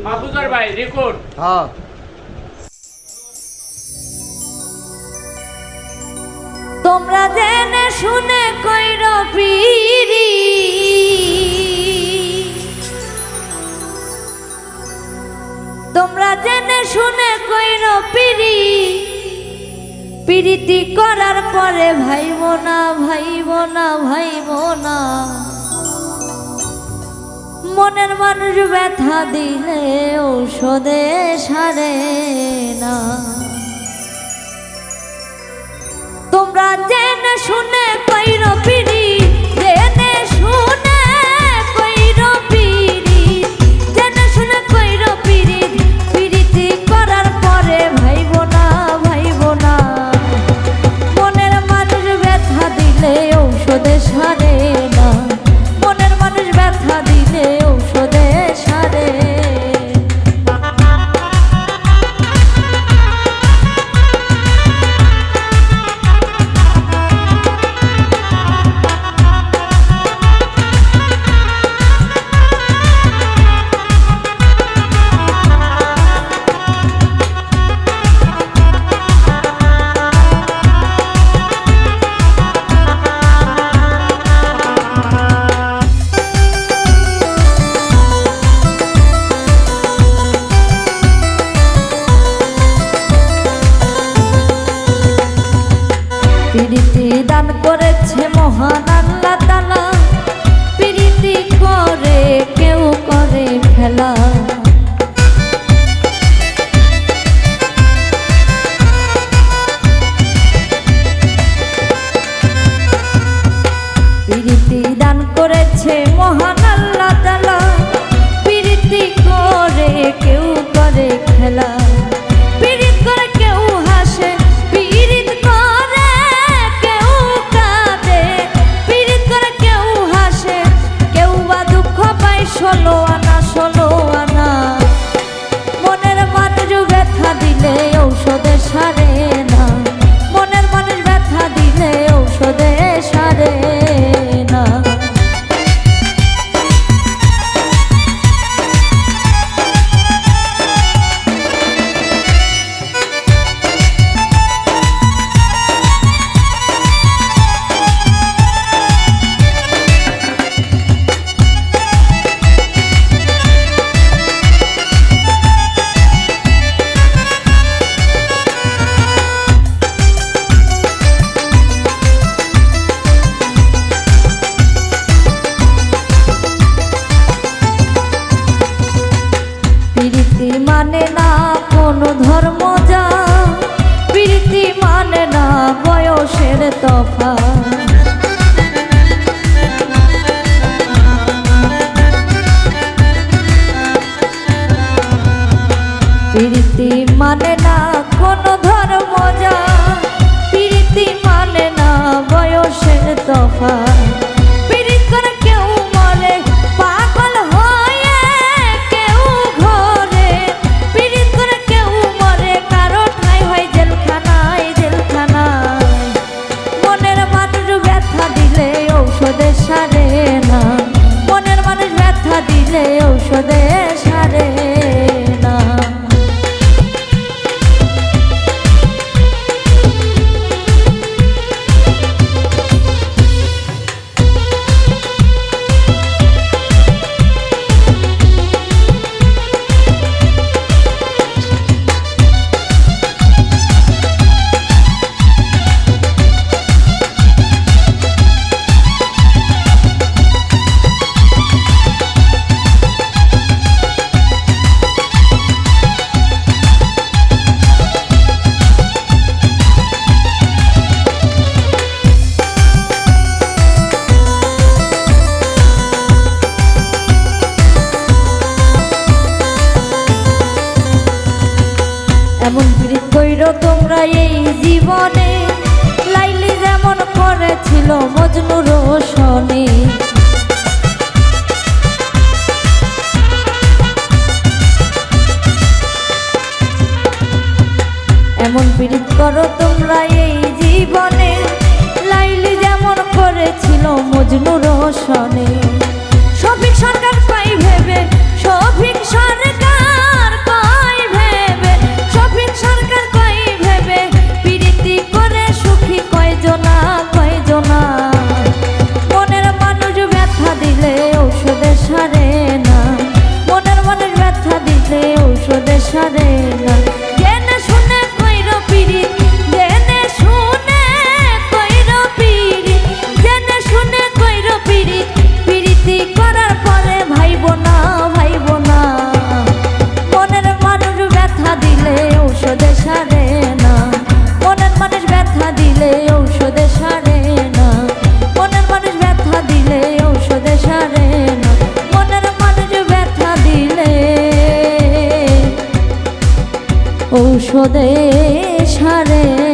মাহফুজার ভাই রেকর্ড। হ্যাঁ তোমরা জেনে শুনে কইর পিরি, তোমরা জেনে শুনে কইর পিরি, পিরিতি করার পরে ভাইব না ভাইব না ভাইব না। মনের মানুষ ব্যথা দিলে ঔষধে সারে না। তোমরা জেনে শুনে কইর পিরি, জেনে শুনে কইর পিরি, জেনে শুনে কইর পিরি, পিরিতি করার পরে ভাইব না ভাইব না। মনের মানুষ ব্যথা দিলে ঔষধে সারে না, মনের মানুষ ব্যথা দিলে ঔষধে সারে। প্রীতি দান করেছে মহান আল্লাহ তাআলা, প্রীতি করে কেউ করে ফেলা। প্রীতি দান করেছে মহান আল্লাহ তাআলা, প্রীতি করে কেউ করে খেলা। প্রীত করে কেউ হাসে, প্রীত করে কেউ কাঁদে, প্রীত করে কেউ হাসে, কেউ বা দুঃখ পায় ষোলো আনা ষোলো আনা। মনের মানুষ ব্যথা দিলে ঔষধে সারে না, মনের মানুষ ব্যথা দিলে ঔষধে সারে না। প্রীতি মানে না কোনো ধর্ম যা, প্রীতি মানে না বয়সের তফাৎ। প্রীতি মানে না কোনো ধর্ম যা, প্রীতি মানে না বয়সের তফাৎ। প্রীত করে কেউ মরে পাগল হয়ে, কেউ ঘরে প্রীত করে কেউ মরে, কারো ঠাঁই হয় জেলখানায় জেলখানায়। মনের মানুষ ব্যথা দিলে ঔষধে সারে না, মনের মানুষ ব্যথা দিলে ঔষধে সারে না। এমন প্রীত কইরো তোমরা এই জীবনে, লাইলি যেমন করেছিল মজনু রোশনে। এমন প্রীত করো তোমরা এই জীবনে, লাইলি যেমন করেছিল মজনু রোশনে। শফিক সরকার পাই ভেবে, শফিক সরকার স্বদেশ হারে